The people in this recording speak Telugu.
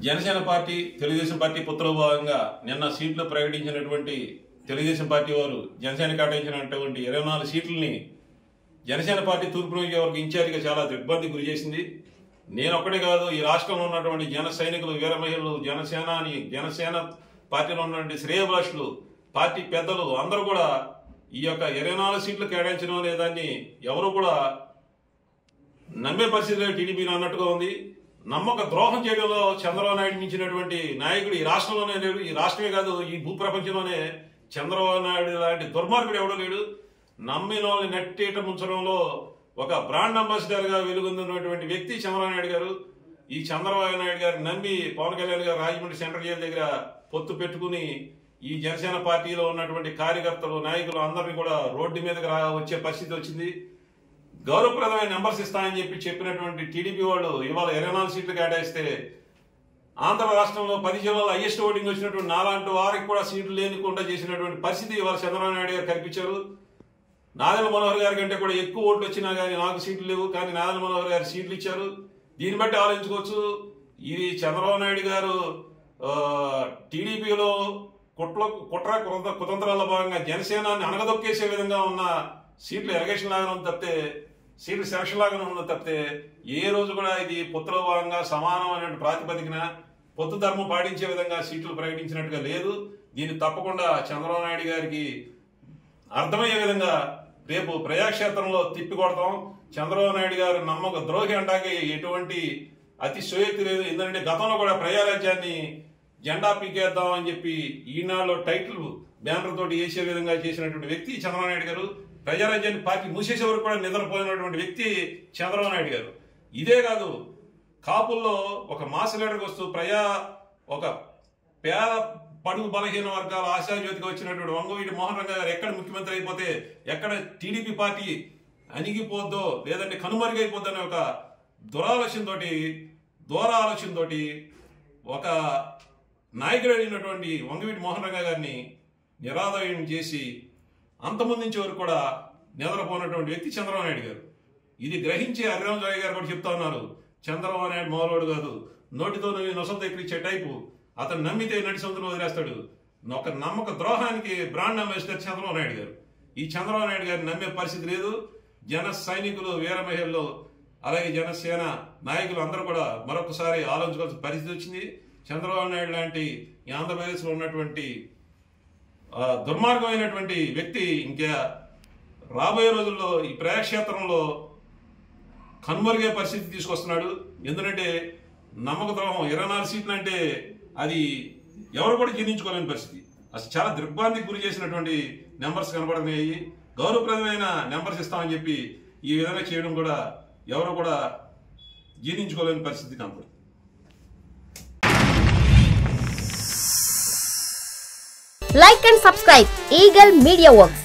జనసేన పార్టీ తెలుగుదేశం పార్టీ పుత్రలో భాగంగా నిన్న సీట్లు ప్రకటించినటువంటి తెలుగుదేశం పార్టీ వారు జనసేన కేటాయించినటువంటి 24 సీట్లని జనసేన పార్టీ తూర్పు నియోజకవర్గ ఇన్ఛార్జిగా చాలా దిగ్బంధికి గురి చేసింది. నేను ఒక్కడే కాదు, ఈ రాష్ట్రంలో ఉన్నటువంటి జన సైనికులు, వీర మహిళలు, జనసేన పార్టీలో ఉన్నటువంటి శ్రేయోభిలాషులు, పార్టీ పెద్దలు అందరూ కూడా ఈ యొక్క 24 సీట్లు కేటాయించడం లేదాన్ని ఎవరు కూడా నమ్మే పరిస్థితిలో టీడీపీ అన్నట్టుగా ఉంది. నమ్మక ద్రోహం చేయడంలో చంద్రబాబు నాయుడు మించినటువంటి నాయకుడు ఈ రాష్ట్రంలోనే లేడు. ఈ రాష్ట్రమే కాదు, ఈ భూప్రపంచంలోనే చంద్రబాబు నాయుడు లాంటి దుర్మార్గుడు ఎవడో లేడు. నమ్మిన వాళ్ళని నెట్టేట ముంచడంలో ఒక బ్రాండ్ అంబాసిడర్ గా వెలుగొందినటువంటి వ్యక్తి చంద్రబాబు నాయుడు గారు. ఈ చంద్రబాబు నాయుడు గారు నమ్మి పవన్ కళ్యాణ్ గారు రాజమండ్రి సెంట్రల్ జైలు దగ్గర పొత్తు పెట్టుకుని ఈ జనసేన పార్టీలో ఉన్నటువంటి కార్యకర్తలు, నాయకులు అందరినీ కూడా రోడ్డు మీదకి వచ్చే పరిస్థితి వచ్చింది. గౌరవప్రదమైన నెంబర్స్ ఇస్తానని చెప్పినటువంటి టీడీపీ వాళ్ళు ఇవాళ 24 సీట్లు కేటాయిస్తే ఆంధ్ర రాష్ట్రంలో 10 జిల్లాలో హైయెస్ట్ ఓటింగ్ వచ్చినటువంటి నాలాంటి వారికి కూడా సీట్లు లేనికుండా చేసినటువంటి పరిస్థితి ఇవాళ చంద్రబాబు నాయుడు గారు కల్పించారు. నాదెళ్ల మనోహర్ గారి కంటే కూడా ఎక్కువ ఓట్లు వచ్చినా కానీ నాకు సీట్లు లేవు, కానీ నాదెళ్ల మనోహర్ గారు సీట్లు ఇచ్చారు. దీన్ని బట్టి ఆలోచించుకోవచ్చు, ఇది చంద్రబాబు నాయుడు గారు టీడీపీలో కుతంత్రాల భాగంగా జనసేనాన్ని అణగదొక్కేసే విధంగా ఉన్న సీట్లు ఎలగేషన్ లాగానే ఉంది తప్పితే, సీట్లు సెలక్షన్ లాగానే ఉంది తప్పితే, ఏ రోజు కూడా ఇది పొత్తులో భాగంగా సమానమైన ప్రాతిపదికన పొత్తు ధర్మం పాటించే విధంగా సీట్లు ప్రకటించినట్టుగా లేదు. దీన్ని తప్పకుండా చంద్రబాబు నాయుడు గారికి అర్థమయ్యే విధంగా రేపు ప్రజాక్షేత్రంలో తిప్పికొడతాం. చంద్రబాబు నాయుడు గారు నమ్మక ద్రోహి అంటాకి ఎటువంటి అతిశయోక్తి లేదు. ఎందుకంటే గతంలో కూడా ప్రజారాజ్యాన్ని జెండా పీకేద్దాం అని చెప్పి ఈనాడులో టైటిల్ బ్యానర్ తోటి వేసే విధంగా చేసినటువంటి వ్యక్తి చంద్రబాబు నాయుడు గారు. ప్రజారాజ్యాన్ని పార్టీ మూసేసే వరకు కూడా నిద్రపోయినటువంటి వ్యక్తి చంద్రబాబు నాయుడు గారు. ఇదే కాదు, కాపుల్లో ఒక మాస్ లీడర్కి వస్తూ ఒక పేద పడుగు బలహీన వర్గాల ఆశాజ్యోతిగా వచ్చినటువంటి వంగవీటి మోహన్ రంగ గారు ఎక్కడ ముఖ్యమంత్రి అయిపోతే, ఎక్కడ టీడీపీ పార్టీ అణిగిపోద్దో లేదంటే కనుమరుగైపోద్దో అనే ఒక దూరాలోచనతో ఒక నాయకుడు అయినటువంటి వంగవీటి మోహన్ రంగ గారిని నిరాదయం చేసి అంతమందించే వరకు కూడా నిద్రపోయినటువంటి వ్యక్తి చంద్రబాబు నాయుడు గారు. ఇది గ్రహించి హరిరామ్ జోగి గారు కూడా చెప్తా ఉన్నారు, చంద్రబాబు నాయుడు మామూలు కాదు, నోటితో నొసలు ఎక్కించే టైపు, అతను నమ్మితే నడి సొంతలు వదిలేస్తాడు. ఒక నమ్మక ద్రోహానికి బ్రాండ్ అంబాసిడర్ చంద్రబాబు నాయుడు గారు. ఈ చంద్రబాబు నాయుడు గారిని నమ్మే పరిస్థితి లేదు. జన సైనికులు, వీర మహిళలు, అలాగే జనసేన నాయకులు అందరూ కూడా మరొకసారి ఆలోచించుకోవాల్సిన పరిస్థితి వచ్చింది. చంద్రబాబు నాయుడు లాంటి ఈ ఆంధ్రప్రదేశ్లో ఉన్నటువంటి దుర్మార్గమైనటువంటి వ్యక్తి ఇంకా రాబోయే రోజుల్లో ఈ ప్రజాక్షేత్రంలో కనుమరుగే పరిస్థితి తీసుకొస్తున్నాడు. ఎందుకంటే నమ్మక ద్రోహం 24 సీట్లు అంటే అది ఎవరు కూడా జీర్ణించుకోలేని పరిస్థితి. అసలు చాలా దిగ్భ్రాంతికి గురి చేసినటువంటి నెంబర్స్ కనబడుతున్నాయి. గౌరవప్రదమైన నెంబర్స్ ఇస్తామని చెప్పి ఈ విధంగా చేయడం కూడా ఎవరు కూడా జీర్ణించుకోలేని పరిస్థితి కనబడుతుంది. Like and subscribe Eagle Media Works.